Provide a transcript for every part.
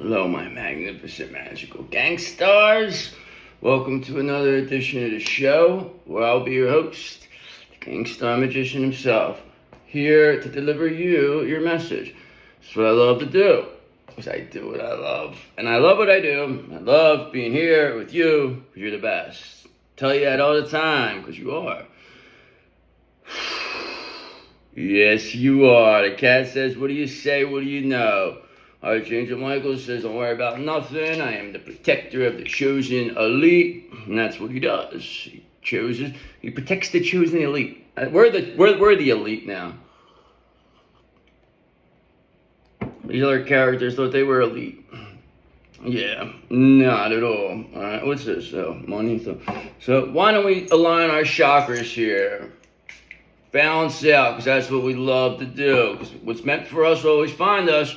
Hello, my magnificent magical gangsters. Welcome to another edition of the show where I'll be your host, the gangster magician himself, here to deliver you your message. That's what I love to do, because I do what I love. And I love what I do. I love being here with you, because you're the best. Tell you that all the time, because you are. Yes, you are. The cat says, what do you say, what do you know? Archangel Michael says, don't worry about nothing. I am the protector of the chosen elite. And that's what he does. He protects the chosen elite. We're the elite now. These other characters thought they were elite. Yeah, not at all. Alright, what's this? Money. So why don't we align our chakras here? Balance out, because that's what we love to do. Because what's meant for us will always find us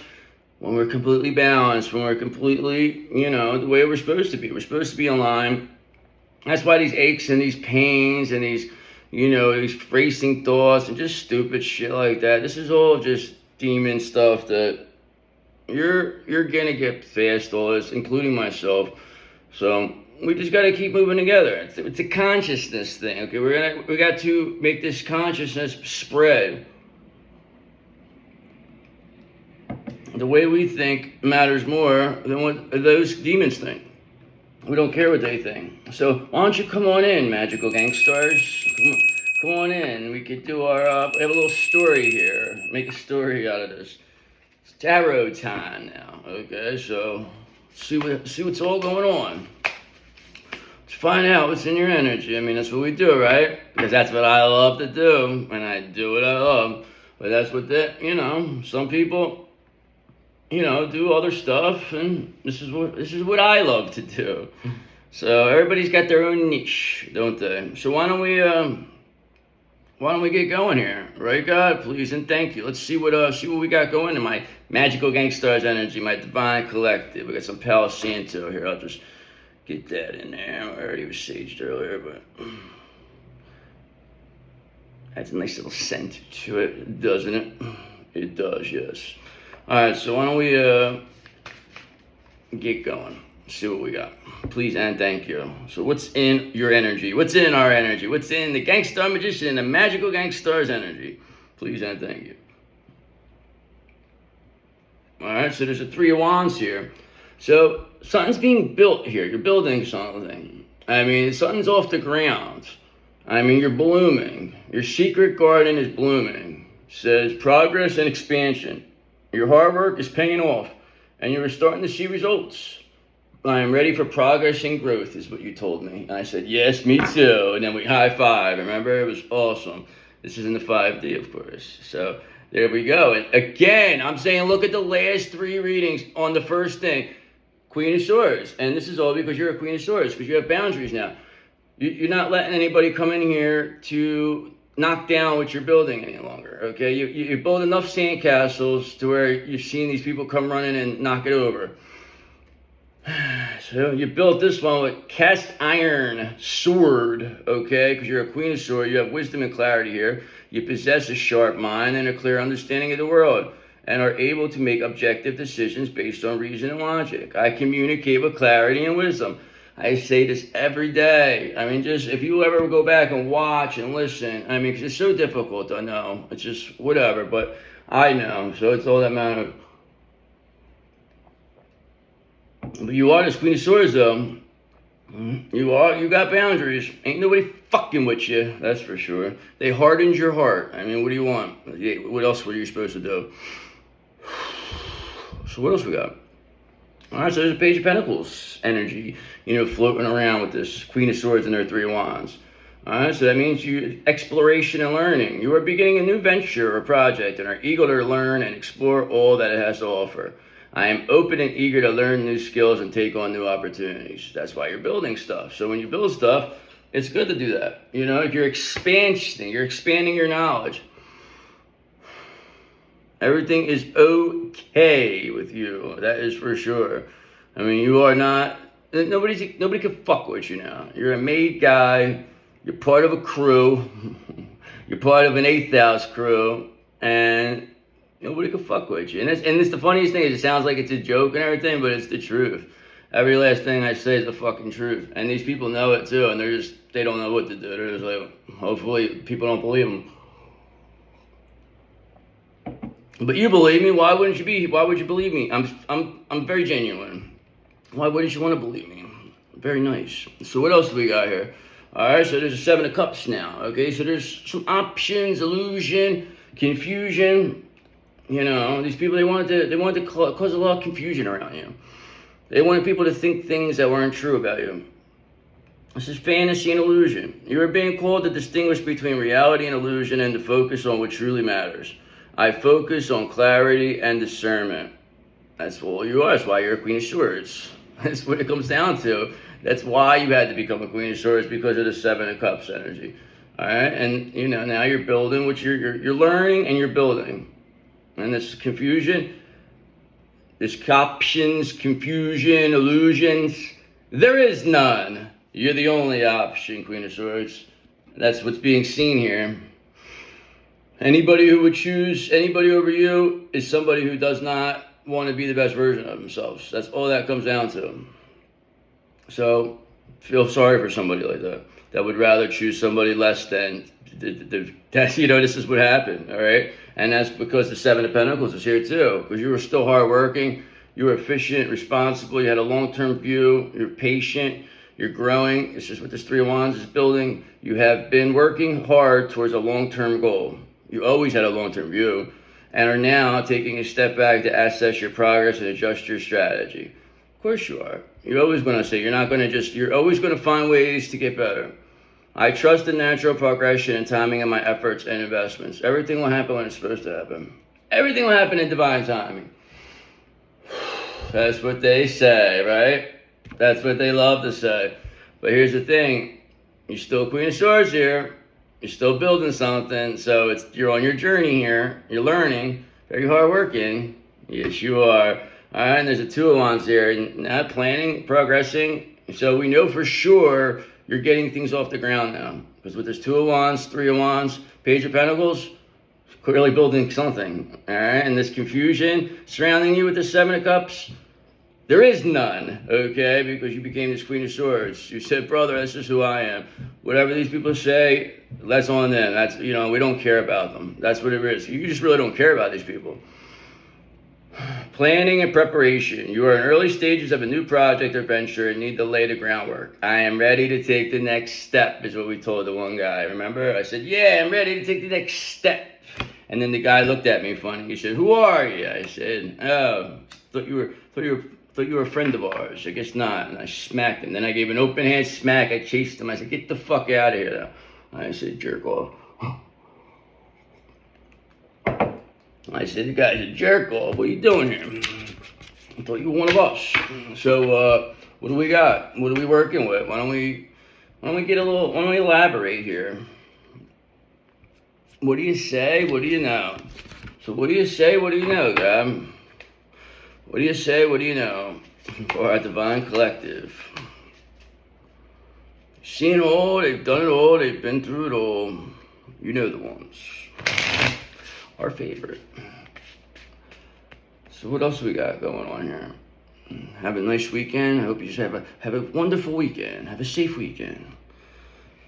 when we're completely balanced, when we're completely, the way we're supposed to be. We're supposed to be in line. That's why these aches and these pains and these, these racing thoughts and just stupid shit like that. This is all just demon stuff that you're gonna get past all this, including myself. So we just got to keep moving together. It's a consciousness thing. Okay, we got to make this consciousness spread. The way we think matters more than what those demons think. We don't care what they think. So why don't you come on in, magical gangsters? Come on in. We could do our. We have a little story here. Make a story out of this. It's tarot time now. Okay, so see what's all going on. Let's find out what's in your energy. I mean, that's what we do, right? Because that's what I love to do, and I do what I love. But that's what some people, do other stuff, and this is what I love to do. So everybody's got their own niche, don't they? So why don't we get going here, right, God? Please and thank you. Let's see what we got going in my magical gangsters energy, my divine collective. We got some Palo Santo here. I'll just get that in there. I already was saged earlier, but adds a nice little scent to it, doesn't it? It does, yes. Alright, so why don't we get going? See what we got. Please and thank you. So what's in your energy? What's in our energy? What's in the gangster magician and the magical gangster's energy? Please and thank you. Alright, so there's a 3 of Wands here. So something's being built here. You're building something. I mean, something's off the ground. I mean, you're blooming. Your secret garden is blooming. It says progress and expansion. Your hard work is paying off, and you are starting to see results. I am ready for progress and growth, is what you told me. And I said, yes, me too. And then we high-fived. Remember? It was awesome. This is in the 5D, of course. So there we go. And again, I'm saying look at the last 3 readings on the first thing. Queen of Swords. And this is all because you're a Queen of Swords, because you have boundaries now. You're not letting anybody come in here to knock down what you're building any longer, okay? You build enough sandcastles to where you've seen these people come running and knock it over. So you built this one with cast iron sword, okay? Because you're a Queen of Swords, you have wisdom and clarity here. You possess a sharp mind and a clear understanding of the world, and are able to make objective decisions based on reason and logic. I communicate with clarity and wisdom. I say this every day. I mean, just if you ever go back and watch and listen, I mean, because it's so difficult, I know. It's just whatever, but I know. So it's all that matters. But you are this Queen of Swords, though. You got boundaries. Ain't nobody fucking with you, that's for sure. They hardened your heart. I mean, what do you want? What else were you supposed to do? So what else we got? Alright, so there's a Page of Pentacles energy, floating around with this Queen of Swords and their 3 of Wands. Alright, so that means exploration and learning. You are beginning a new venture or project and are eager to learn and explore all that it has to offer. I am open and eager to learn new skills and take on new opportunities. That's why you're building stuff. So when you build stuff, it's good to do that. You're expanding your knowledge. Everything is okay with you. That is for sure. I mean, you are not. Nobody can fuck with you now. You're a made guy. You're part of a crew. You're part of an 8th house crew, and Nobody can fuck with you. And it's the funniest thing is it sounds like it's a joke and everything, but it's the truth. Every last thing I say is the fucking truth. And these people know it too, and they don't know what to do. They're just like, hopefully people don't believe them. But you believe me, why would you believe me? I'm very genuine. Why wouldn't you want to believe me? Very nice. So what else do we got here? Alright, so there's a 7 of Cups now. Okay, so there's some options, illusion, confusion. You know, these people they wanted to cause a lot of confusion around you. They wanted people to think things that weren't true about you. This is fantasy and illusion. You are being called to distinguish between reality and illusion and to focus on what truly matters. I focus on clarity and discernment. That's all you are. That's why you're a Queen of Swords. That's what it comes down to. That's why you had to become a Queen of Swords, because of the 7 of Cups energy. All right, and you know now you're building, which you're learning and you're building. And this confusion, this options, confusion, illusions, there is none. You're the only option, Queen of Swords. That's what's being seen here. Anybody who would choose anybody over you is somebody who does not want to be the best version of themselves. That's all that comes down to. So feel sorry for somebody like that would rather choose somebody less than that's, you know, this is what happened. All right, and that's because the 7 of Pentacles is here too, because you were still hardworking, you were efficient, responsible, you had a long-term view, you're patient, you're growing. It's just what this 3 of Wands is building. You have been working hard towards a long-term goal. You always had a long-term view and are now taking a step back to assess your progress and adjust your strategy. Of course you are. You're always going to say, you're always going to find ways to get better. I trust the natural progression and timing of my efforts and investments. Everything will happen when it's supposed to happen. Everything will happen in divine timing. That's what they say, right? That's what they love to say. But here's the thing. You're still Queen of Swords here. You're still building something. So you're on your journey here. You're learning. Very hardworking. Yes, you are. All right, and there's a 2 of Wands here. Not planning, progressing. So we know for sure you're getting things off the ground now. Because with this 2 of Wands, 3 of Wands, Page of Pentacles, clearly building something. All right, and this confusion surrounding you with the 7 of Cups, there is none, okay? Because you became this Queen of Swords. You said, brother, that's just who I am. Whatever these people say, that's on them. That's, you know, we don't care about them. That's what it is. You just really don't care about these people. Planning and preparation. You are in early stages of a new project or venture and need to lay the groundwork. I am ready to take the next step, is what we told the one guy. Remember? I said, yeah, I'm ready to take the next step. And then the guy looked at me funny. He said, who are you? I said, oh, thought you were a friend of ours. I guess not. And I smacked him. Then I gave an open hand smack. I chased him. I said, get the fuck out of here. I said, jerk off. I said, the guy's a jerk off. What are you doing here? I thought you were one of us. So, what do we got? What are we working with? Why don't we elaborate here? What do you say? What do you know? So what do you say? What do you know, God? What do you say? What do you know? For our Divine Collective. Seen it all, they've done it all, they've been through it all. You know the ones. Our favorite. So what else we got going on here? Have a nice weekend. I hope you just have a wonderful weekend. Have a safe weekend.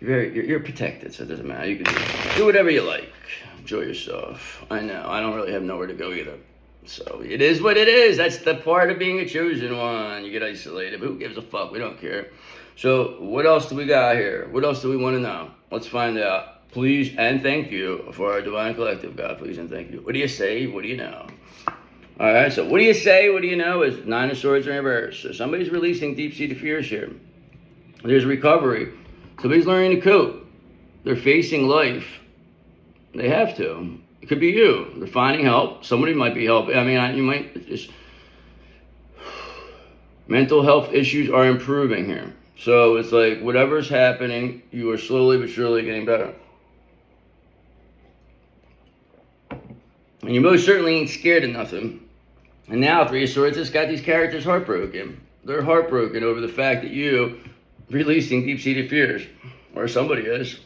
You're protected, so it doesn't matter. You can do whatever you like. Enjoy yourself. I know. I don't really have nowhere to go either. So it is what it is. That's the part of being a chosen one. You get isolated. But who gives a fuck? We don't care. So what else do we got here? What else do we want to know? Let's find out. Please and thank you for our Divine Collective, God. Please and thank you. What do you say? What do you know? All right. So what do you say? What do you know? Is 9 of Swords in reverse. So somebody's releasing deep-seated fears here. There's recovery. Somebody's learning to cope. They're facing life. They have to. It could be you. They're finding help. Somebody might be helping. I mean, you might just... Mental health issues are improving here. So it's like whatever's happening, you are slowly but surely getting better. And you most certainly ain't scared of nothing. And now 3 of Swords has got these characters heartbroken. They're heartbroken over the fact that you releasing deep-seated fears. Or somebody is.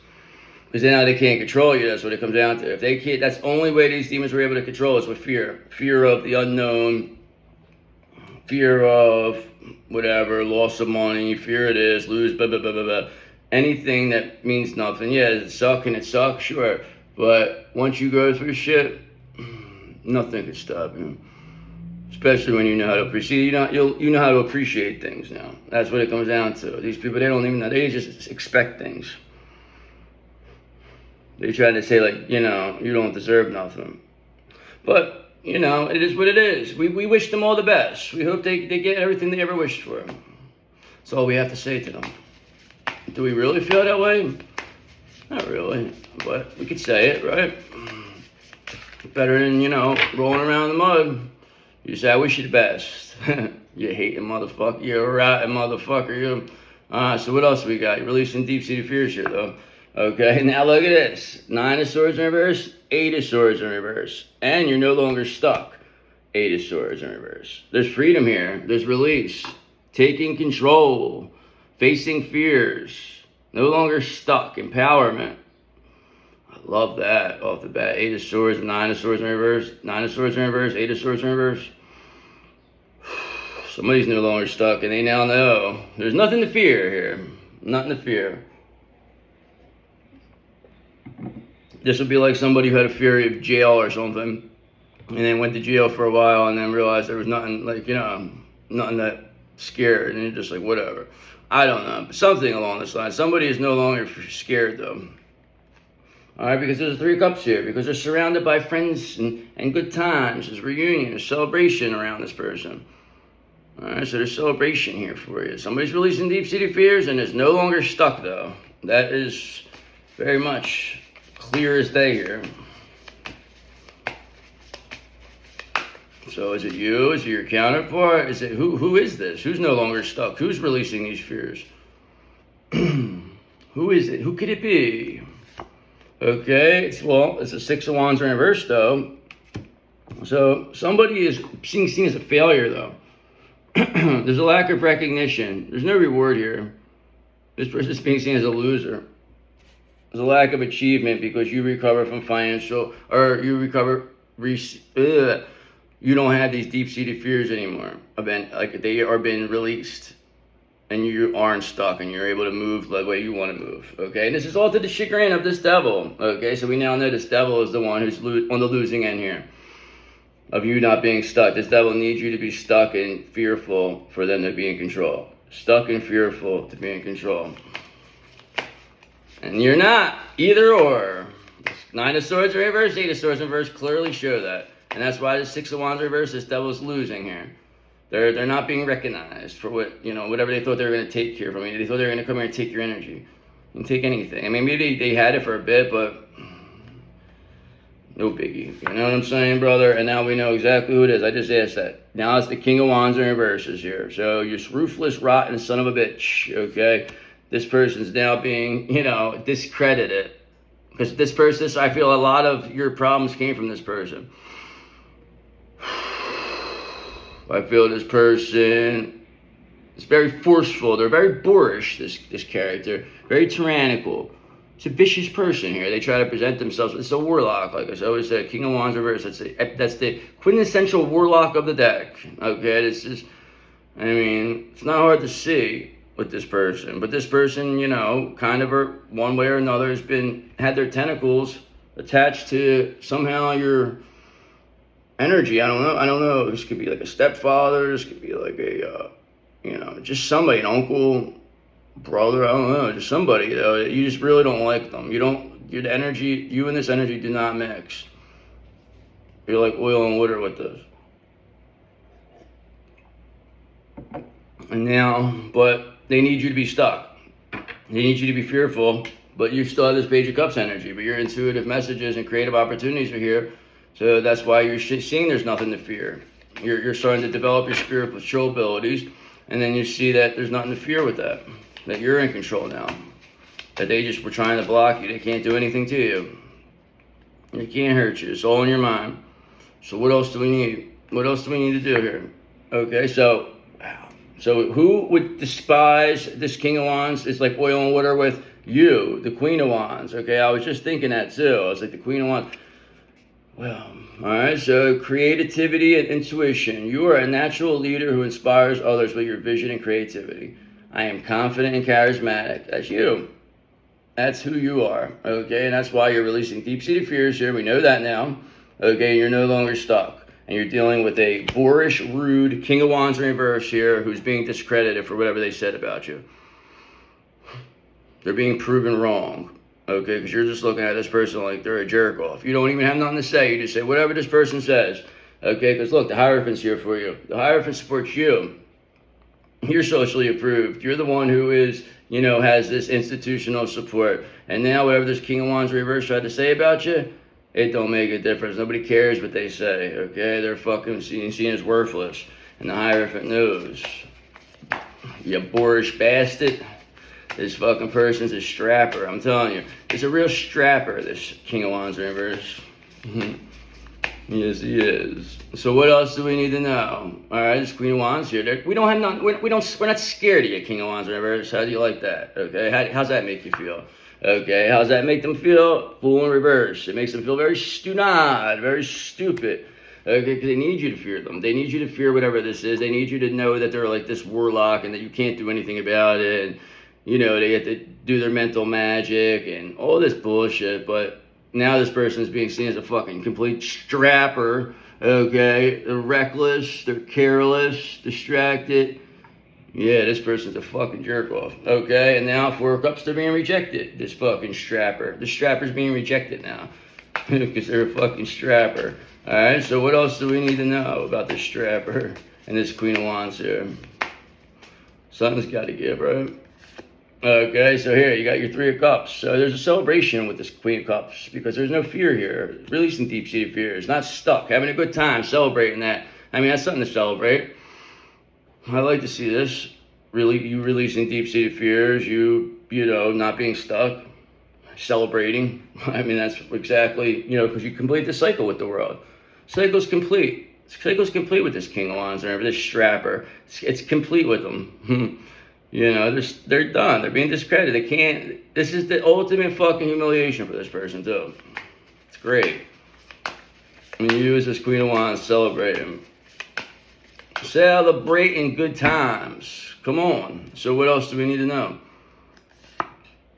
Because now they can't control you. That's what it comes down to. If they can't, that's the only way these demons were able to control is with fear. Fear of the unknown, fear of whatever, loss of money, fear of this, lose, blah, blah, blah, blah, blah. Anything that means nothing. Yeah, it sucks and it sucks, sure. But once you go through shit, nothing can stop you. Especially when you know how to appreciate. You know how to appreciate things now. That's what it comes down to. These people, they don't even know. They just expect things. They try to say, like, you don't deserve nothing. But, it is what it is. We wish them all the best. We hope they get everything they ever wished for. That's all we have to say to them. Do we really feel that way? Not really. But we could say it, right? Better than, rolling around in the mud. You say, I wish you the best. You hating motherfucker. You're a rotten motherfucker. So what else we got? You're releasing deep-seated fears here, though. Okay, now look at this. 9 of Swords in reverse, 8 of Swords in reverse. And you're no longer stuck. 8 of Swords in reverse. There's freedom here. There's release. Taking control. Facing fears. No longer stuck. Empowerment. I love that off the bat. 8 of Swords, 9 of Swords in reverse. 9 of Swords in reverse, 8 of Swords in reverse. Somebody's no longer stuck, and they now know. There's nothing to fear here. Nothing to fear. This would be like somebody who had a fear of jail or something, and then went to jail for a while, and then realized there was nothing, nothing that scared, and you're just like, whatever. I don't know, but something along this line. Somebody is no longer scared, though. All right, because there's 3 cups here, because they're surrounded by friends and good times. There's reunion, there's celebration around this person. All right, so there's celebration here for you. Somebody's releasing deep-seated fears and is no longer stuck, though. That is very much clear as day here. So is it you? Is it your counterpart? Is it who is this? Who's no longer stuck? Who's releasing these fears? Who is it? Who could it be? Okay, it's a 6 of Wands in reverse, though. So somebody is being seen as a failure, though. There's a lack of recognition. There's no reward here. This person is being seen as a loser. There's a lack of achievement because you recover from financial, or you don't have these deep-seated fears anymore. They are being released. And you aren't stuck, and you're able to move the way you want to move, okay? And this is all to the chagrin of this devil, okay? So we now know this devil is the one who's on the losing end here of you not being stuck. This devil needs you to be stuck and fearful for them to be in control. Stuck and fearful to be in control. And you're not, either or. 9 of Swords in reverse, 8 of Swords in reverse clearly show that. And that's why the 6 of Wands in reverse, this devil's losing here. They're not being recognized for whatever they thought they were going to take here from you. They thought they were going to come here and take your energy. And take anything. I mean, maybe they had it for a bit, but no biggie. You know what I'm saying, brother? And now we know exactly who it is. I just asked that. Now it's the King of Wands in reverses here. So you're ruthless, rotten son of a bitch, okay? This person's now being, discredited. Because this person, I feel a lot of your problems came from this person. I feel this person is very forceful. They're very boorish, this character. Very tyrannical. It's a vicious person here. They try to present themselves. It's a warlock, like I always said. King of Wands reverse. That's the quintessential warlock of the deck. Okay, it's not hard to see with this person. But this person, kind of one way or another had their tentacles attached to somehow your energy. I don't know. This could be like a stepfather. This could be like a, just somebody, an uncle, brother. I don't know. Just somebody. You just really don't like them. You and this energy do not mix. You're like oil and water with this. And now, but they need you to be stuck. They need you to be fearful, but you still have this Page of Cups energy. But your intuitive messages and creative opportunities are here. So that's why you're seeing there's nothing to fear. You're starting to develop your spiritual abilities, and then you see that there's nothing to fear with that. That you're in control now. That they just were trying to block you. They can't do anything to you. They can't hurt you. It's all in your mind. So what else do we need? What else do we need to do here? Okay, so who would despise this King of Wands? It's like oil and water with, You, the Queen of Wands, okay? I was just thinking that too. I was like, the Queen of Wands. Well, all right, so creativity and intuition. You are a natural leader who inspires others with your vision and creativity. I am confident and charismatic. That's you. That's who you are, okay? And that's why you're releasing deep-seated fears here. We know that now, okay? You're no longer stuck. And you're dealing with a boorish, rude King of Wands in reverse here who's being discredited for whatever they said about you. They're being proven wrong, okay? Because you're just looking at this person like they're a jerk off. You don't even have nothing to say. You just say whatever this person says, okay? Because look, the Hierophant's here for you. The Hierophant supports you. You're socially approved. You're the one who is, you know, has this institutional support. And now whatever this King of Wands reverse tried to say about you, it don't make a difference. Nobody cares what they say, okay? They're fucking seen as worthless. And the Hierophant knows. You boorish bastard. This fucking person's a strapper, I'm telling you. He's a real strapper, this King of Wands reverse. Yes, he is. So what else do we need to know? All right, this Queen of Wands here. We're not scared of you, King of Wands reverse. How do you like that? Okay, how's that make you feel? Okay, how's that make them feel? Fool in reverse. It makes them feel very stupid, very stupid. Okay, because they need you to fear them. They need you to fear whatever this is. They need you to know that they're like this warlock and that you can't do anything about it. And, you know, they have to do their mental magic and all this bullshit, but now this person is being seen as a fucking complete strapper, okay? They're reckless, they're careless, distracted. Yeah, this person's a fucking jerk off, okay? And now 4 of Cups, they're being rejected, this fucking strapper. The strapper's being rejected now because they're a fucking strapper. All right, so what else do we need to know about this strapper and this Queen of Wands here? Something's got to give, right? Okay, so here, you got your 3 of Cups. So there's a celebration with this Queen of Cups because there's no fear here. Releasing deep-seated fears, not stuck, having a good time, celebrating that. I mean, that's something to celebrate. I like to see this. Really, you releasing deep-seated fears, you know, not being stuck, celebrating. I mean, that's exactly, you know, because you complete the cycle with the world. Cycle's complete. Cycle's complete with this King of Wands or this strapper. It's complete with them. You know, they're done. They're being discredited. They can't. This is the ultimate fucking humiliation for this person, too. It's great. I mean, you as this Queen of Wands celebrating. Celebrating good times. Come on. So what else do we need to know?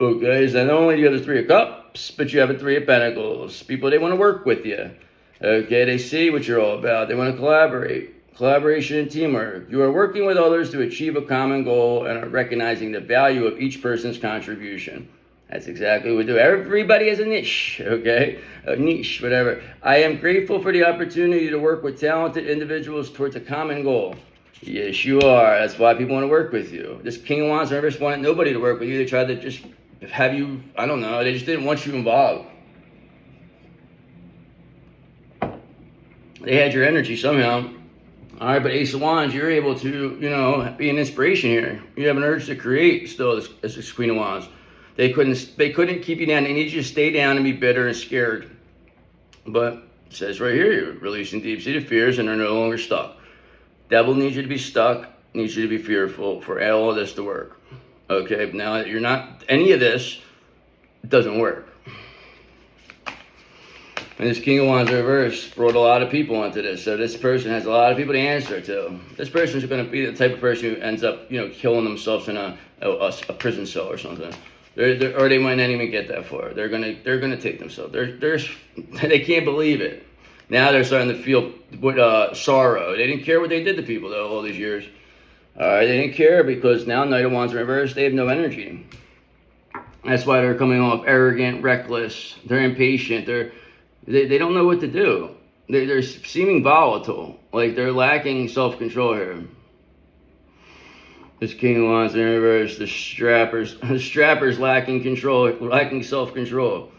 Okay, so not only do you have the 3 of Cups, but you have a 3 of Pentacles. People, they want to work with you. Okay, they see what you're all about. They want to collaborate. Collaboration and teamwork. You are working with others to achieve a common goal and are recognizing the value of each person's contribution. That's exactly what we do. Everybody has a niche, okay? A niche, whatever. I am grateful for the opportunity to work with talented individuals towards a common goal. Yes, you are. That's why people want to work with you. This King of Wands never wanted nobody to work with you. They tried to just have you, I don't know, they just didn't want you involved. They had your energy somehow. All right, but Ace of Wands, you're able to, you know, be an inspiration here. You have an urge to create still as this Queen of Wands. They couldn't keep you down. They need you to stay down and be bitter and scared. But it says right here, you're releasing deep-seated fears and are no longer stuck. Devil needs you to be stuck, needs you to be fearful for all of this to work. Okay, but now that you're not any of this, it doesn't work. And this King of Wands reverse brought a lot of people into this. So this person has a lot of people to answer to. This person is going to be the type of person who ends up, you know, killing themselves in a prison cell or something. Or they might not even get that far. They're gonna take themselves. They can't believe it. Now they're starting to feel sorrow. They didn't care what they did to people though all these years. All right, they didn't care because now Knight of Wands reverse. They have no energy. That's why they're coming off arrogant, reckless. They're impatient. They don't know what to do. They're seeming volatile. Like they're lacking self-control here. This King of Wands in reverse. The strappers lacking control, lacking self-control.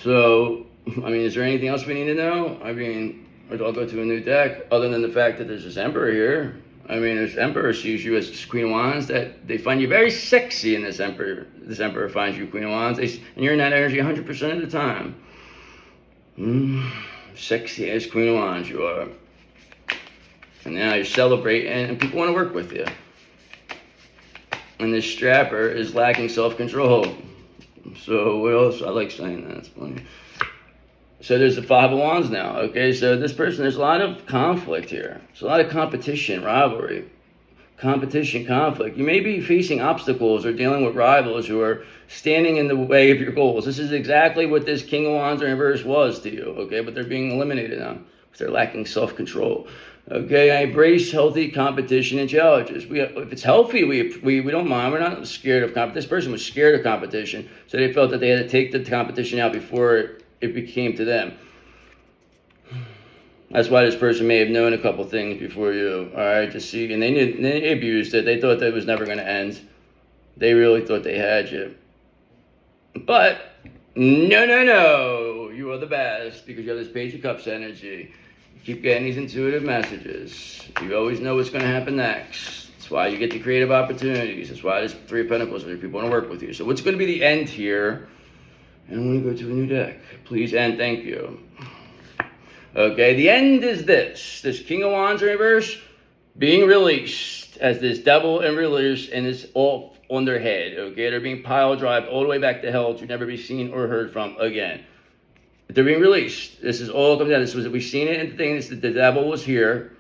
So, I mean, is there anything else we need to know? I mean, I'll go to a new deck. Other than the fact that there's this Emperor here. I mean, this Emperor sees you as Queen of Wands. That they find you very sexy in this Emperor. This Emperor finds you Queen of Wands, and you're in that energy 100% of the time. Sexy as Queen of Wands you are. And now you're celebrating, and people want to work with you. And this strapper is lacking self-control. So what else? I like saying that. It's funny. So there's the Five of Wands now. Okay, so this person, there's a lot of conflict here. There's a lot of competition, rivalry, competition, conflict. You may be facing obstacles or dealing with rivals who are standing in the way of your goals. This is exactly what this King of Wands in reverse was to you. Okay, but they're being eliminated now because they're lacking self-control. Okay, I embrace healthy competition and challenges. If it's healthy, we don't mind. We're not scared of competition. This person was scared of competition, so they felt that they had to take the competition out before it became to them. That's why this person may have known a couple things before you. All right, to see, and they abused it. They thought that it was never going to end. They really thought they had you. But no, you are the best because you have this Page of Cups energy. Keep getting these intuitive messages. You always know what's going to happen next. That's why you get the creative opportunities. That's why there's Three of Pentacles where people want to work with you. So what's going to be the end here? And I'm going to go to a new deck. Please and thank you. Okay, the end is this. This King of Wands in reverse being released as this devil in reverse, and it's all on their head. Okay, they're being pile drived all the way back to hell to never be seen or heard from again. They're being released. This is all coming down. This was, we've seen it in the thing. The devil was here,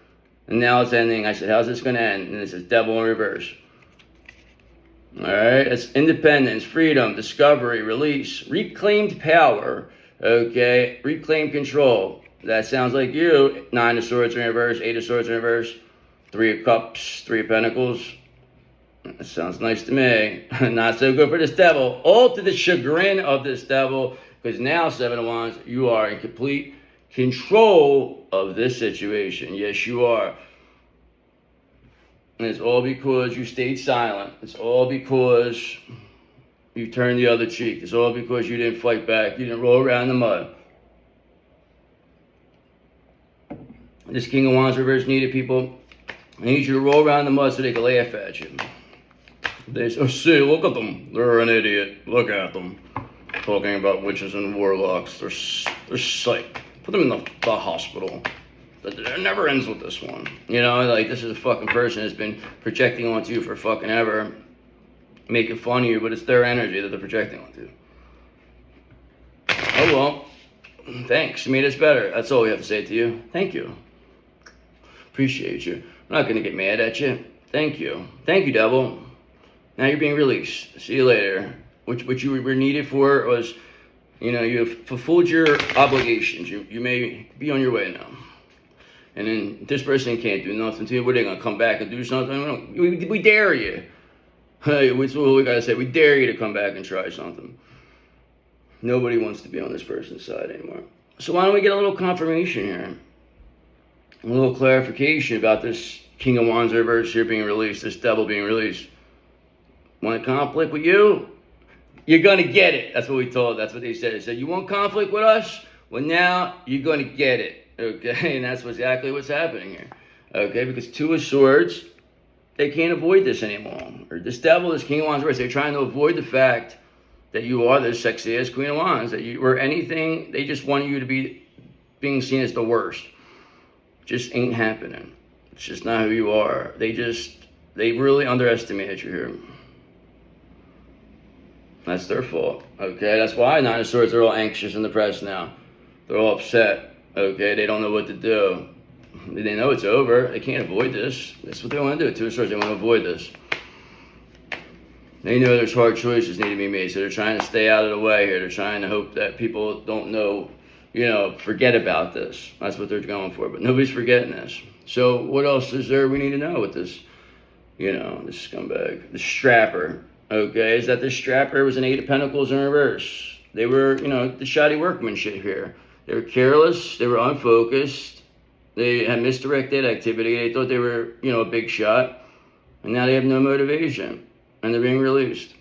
and now it's ending. I said, how's this going to end? And this is devil in reverse. All right, it's independence, freedom, discovery, release, reclaimed power. Okay, reclaimed control. That sounds like you. Nine of Swords in reverse, Eight of Swords in reverse, Three of Cups, Three of Pentacles. That sounds nice to me. Not so good for this devil. All to the chagrin of this devil. Because now, Seven of Wands, you are in complete control of this situation. Yes, you are. And it's all because you stayed silent. It's all because you turned the other cheek. It's all because you didn't fight back. You didn't roll around in the mud. This King of Wands reverse needed people. I need you to roll around in the mud so they can laugh at you. They say, oh, see, look at them. They're an idiot. Look at them. Talking about witches and warlocks. They're psych. Put them in the hospital. It never ends with this one. You know, like, this is a fucking person that's been projecting onto you for fucking ever. Making fun of you, but it's their energy that they're projecting onto. Oh, well. Thanks. You made us better. That's all we have to say to you. Thank you. Appreciate you. I'm not going to get mad at you. Thank you. Thank you, devil. Now you're being released. See you later. What you were needed for was, you know, you have fulfilled your obligations. You may be on your way now. And then this person can't do nothing to you. What are they going to come back and do something? We dare you. Hey, that's what we got to say. We dare you to come back and try something. Nobody wants to be on this person's side anymore. So why don't we get a little confirmation here? A little clarification about this King of Wands reverse here being released, this devil being released. Want conflict with you? You're going to get it. That's what we told. That's what they said. They said, you want conflict with us? Well, now you're going to get it. Okay, and that's exactly what's happening here. Okay, because Two of Swords, they can't avoid this anymore. Or this devil, this King of Wands reverse, they're trying to avoid the fact that you are the sexiest Queen of Wands, that you were anything. They just want you to be being seen as the worst. Just ain't happening. It's just not who you are. They really underestimated you here. That's their fault. Okay, that's why Nine of Swords are all anxious and depressed now. They're all upset. Okay, they don't know what to do. They know it's over. They can't avoid this. That's what they want to do. Two of Swords, they want to avoid this. They know there's hard choices need to be made, so they're trying to stay out of the way here. They're trying to hope that people don't know, you know, forget about this. That's what they're going for, but nobody's forgetting this. So what else is there we need to know with this, you know, this scumbag, this strapper? Okay, is that this strapper was an Eight of Pentacles in reverse. They were, you know, the shoddy workmanship here. They were careless, they were unfocused, they had misdirected activity, they thought they were, you know, a big shot, and now they have no motivation, and they're being released.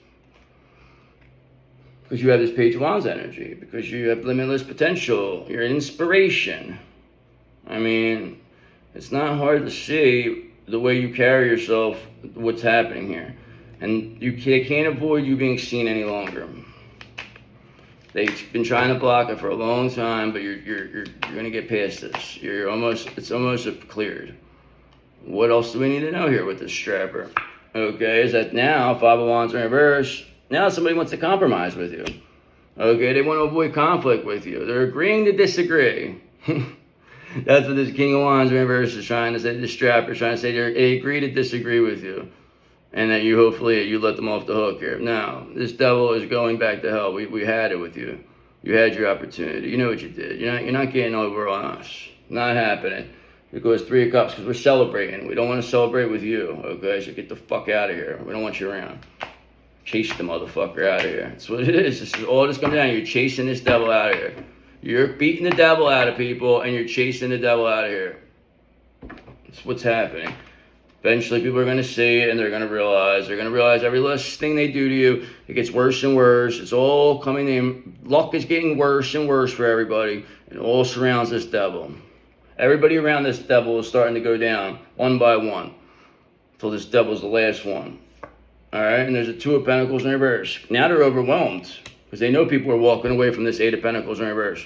Because you have this Page of Wands energy, because you have limitless potential, you're an inspiration. I mean, it's not hard to see the way you carry yourself, what's happening here. And they can't avoid you being seen any longer. They've been trying to block it for a long time, but you're gonna get past this. It's almost cleared. What else do we need to know here with this strapper? Okay, is that now Five of Wands in reverse, Now somebody wants to compromise with you. Okay, they want to avoid conflict with you. They're agreeing to disagree. That's what this King of Wands reverse is trying to say. This strapper is trying to say they agree to disagree with you. And that you hopefully you let them off the hook here. No, this devil is going back to hell. We had it with you. You had your opportunity. You know what you did. You're not getting over on us. Not happening. Because 3 of Cups, because we're celebrating. We don't want to celebrate with you. Okay, so get the fuck out of here. We don't want you around. Chase the motherfucker out of here. That's what it is. This is all this comes down. You're chasing this devil out of here. You're beating the devil out of people, and you're chasing the devil out of here. That's what's happening. Eventually, people are going to see it, and they're going to realize every little thing they do to you, it gets worse and worse. It's all coming in. Luck is getting worse and worse for everybody. It all surrounds this devil. Everybody around this devil is starting to go down, one by one, until this devil's the last one. All right, and there's a 2 of Pentacles in reverse. Now they're overwhelmed, because they know people are walking away from this 8 of Pentacles in reverse.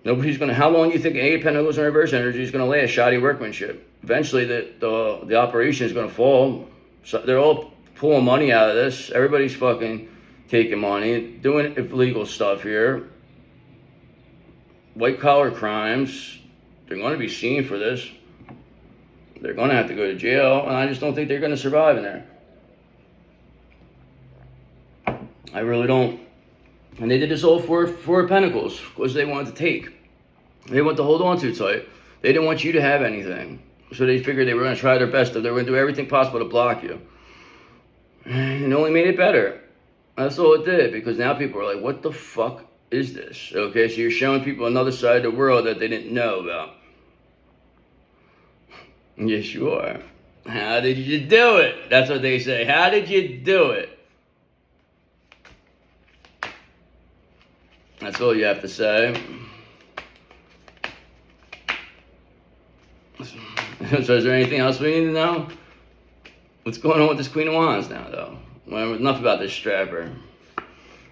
Nobody's going to, how long do you think 8 of Pentacles in reverse energy is going to last? Shoddy workmanship. Eventually, the operation is going to fall. So they're all pulling money out of this. Everybody's fucking taking money, doing illegal stuff here. White collar crimes. They're going to be seen for this. They're going to have to go to jail, and I just don't think they're going to survive in there. I really don't. And they did this all for 4 of Pentacles, because they wanted to take. They wanted to hold on too tight. They didn't want you to have anything. So they figured they were going to try their best. They were going to do everything possible to block you. And it only made it better. That's all it did, because now people are like, what the fuck is this? Okay, so you're showing people another side of the world that they didn't know about. Yes, you are. How did you do it? That's what they say. How did you do it? That's all you have to say. So is there anything else we need to know? What's going on with this Queen of Wands now, though? Well, enough about this strapper.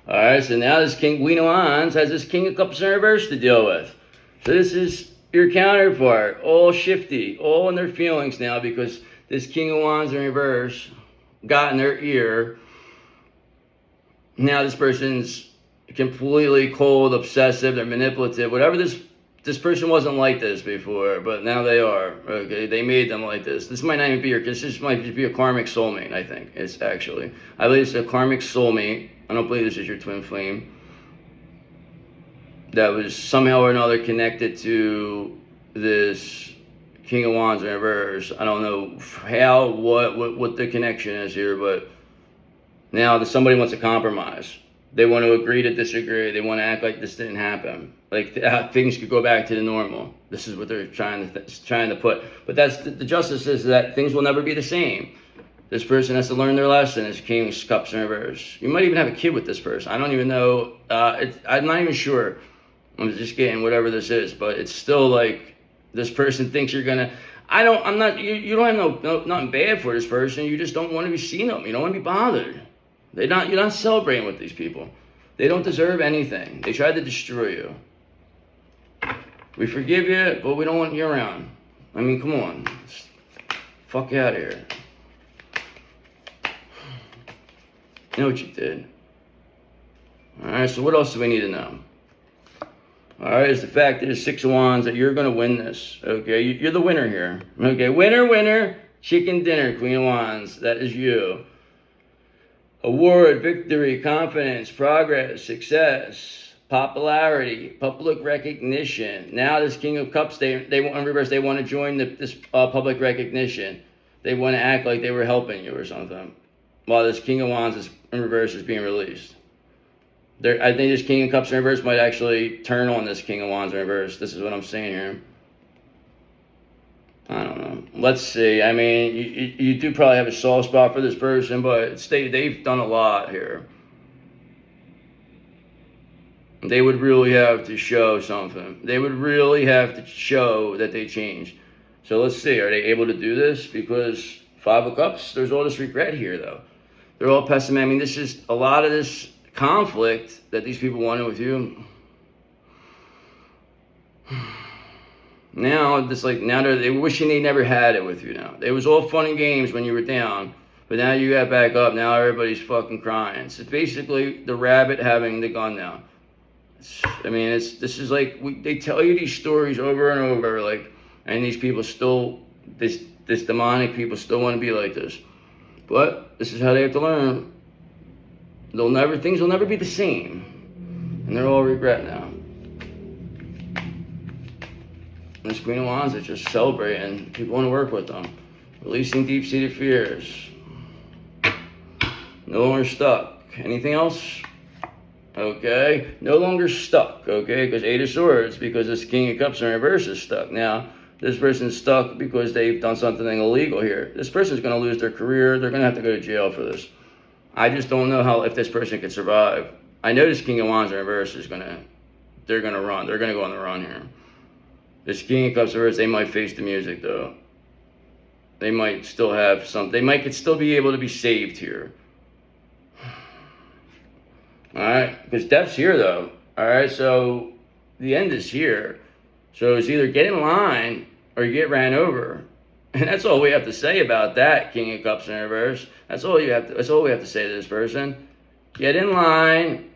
All right, so now this Queen of Wands has this King of Cups in reverse to deal with. So this is your counterpart, all shifty, all in their feelings now, because this King of Wands in reverse got in their ear. Now this person's completely cold, obsessive, they're manipulative, whatever. This person wasn't like this before, but now they are. Okay, they made them like this. This might not even be this might just be a karmic soulmate. I think it's actually. I believe it's a karmic soulmate. I don't believe this is your twin flame. That was somehow or another connected to this King of Wands in reverse. I don't know how, what the connection is here, but now somebody wants to compromise. They want to agree to disagree. They want to act like this didn't happen. Like things could go back to the normal. This is what they're trying to put. But that's the justice is that things will never be the same. This person has to learn their lesson. It's King of Cups in reverse. You might even have a kid with this person. I don't even know. I'm not even sure. I'm just getting whatever this is. But it's still like this person thinks you're gonna. I'm not. You don't have nothing bad for this person. You just don't want to be seen them. You don't want to be bothered. You're not celebrating with these people. They don't deserve anything. They tried to destroy you. We forgive you, but we don't want you around. I mean, come on. Just fuck out of here. You know what you did. Alright, so what else do we need to know? Alright, is the fact that there's 6 of Wands that you're going to win this. Okay, you're the winner here. Okay, winner, chicken dinner, Queen of Wands. That is you. Award, victory, confidence, progress, success, popularity, public recognition. Now this King of Cups, they want in reverse. They want to join this public recognition. They want to act like they were helping you or something. While this King of Wands in reverse is being released. I think this King of Cups in reverse might actually turn on this King of Wands in reverse. This is what I'm saying here. I don't know. Let's see. I mean, you do probably have a soft spot for this person, but they've done a lot here. They would really have to show something. They would really have to show that they changed. So let's see. Are they able to do this? Because 5 of Cups, there's all this regret here, though. They're all pessimistic. I mean, this is a lot of this conflict that these people wanted with you. Now, they're wishing they never had it with you now. It was all fun and games when you were down. But now you got back up. Now everybody's fucking crying. So it's basically the rabbit having the gun now. This is like, they tell you these stories over and over, like, and these people still, this demonic people still want to be like this. But this is how they have to learn. Things will never be the same. And they're all regret now. And this Queen of Wands is just celebrating. People want to work with them. Releasing deep-seated fears. No longer stuck. Anything else? Okay. No longer stuck. Okay. Because Eight of Swords, because this King of Cups in reverse is stuck. Now, this person's stuck because they've done something illegal here. This person's going to lose their career. They're going to have to go to jail for this. I just don't know if this person can survive. I know this King of Wands in reverse is they're going to run. They're going to go on the run here. This King of Cups in reverse, they might face the music though. They might still have they could still be able to be saved here. Alright, because death's here though. Alright, so the end is here. So it's either get in line or you get ran over. And that's all we have to say about that King of Cups in reverse. That's all we have to say to this person. Get in line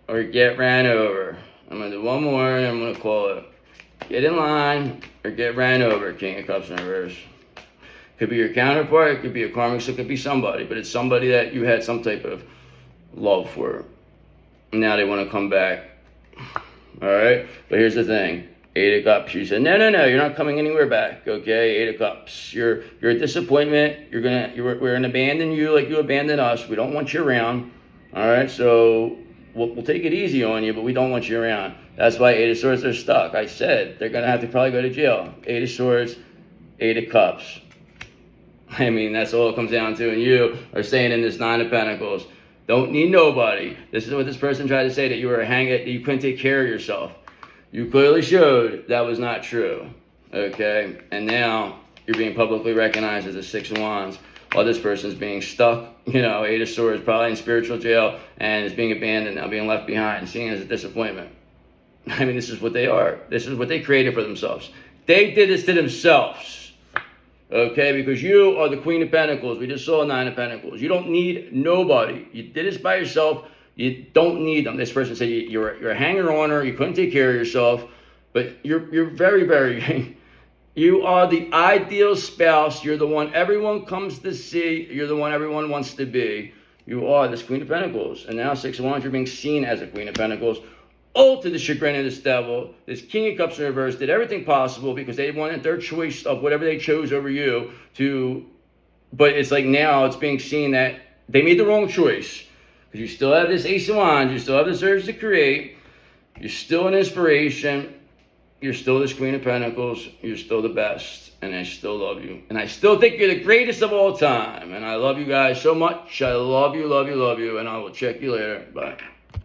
or get ran over. I'm gonna do one more and I'm gonna call it. Get in line or get ran over, King of Cups in reverse. Could be your counterpart, it could be a karmic, so it could be somebody, but it's somebody that you had some type of love for. Now they want to come back. Alright? But here's the thing. Eight of Cups. You said, no, you're not coming anywhere back. Okay? Eight of Cups. You're a disappointment. We're gonna abandon you like you abandoned us. We don't want you around. Alright, so we'll take it easy on you, but we don't want you around. That's why Eight of Swords are stuck. I said they're gonna have to probably go to jail. Eight of Swords, Eight of Cups. That's all it comes down to. And you are saying in this Nine of Pentacles, don't need nobody. This is what this person tried to say, that you were that you couldn't take care of yourself. You clearly showed that was not true. Okay? And now you're being publicly recognized as a Six of Wands, while this person's being stuck, Eight of Swords, probably in spiritual jail, and is being abandoned now, being left behind, seen as a disappointment. This is what they are. This is what they created for themselves. They did this to themselves. Okay, because you are the Queen of Pentacles. We just saw Nine of Pentacles. You don't need nobody. You did this by yourself. You don't need them. This person said you're a hanger-oner. You couldn't take care of yourself. But you're very, very... You are the ideal spouse. You're the one everyone comes to see. You're the one everyone wants to be. You are this Queen of Pentacles. And now Six of Wands, you're being seen as a Queen of Pentacles. All to the chagrin of this devil. This King of Cups in reverse did everything possible because they wanted their choice of whatever they chose over you to. But it's like now it's being seen that they made the wrong choice. Because you still have this Ace of Wands. You still have this urge to create. You're still an inspiration. You're still this Queen of Pentacles. You're still the best. And I still love you. And I still think you're the greatest of all time. And I love you guys so much. I love you, love you, love you. And I will check you later. Bye.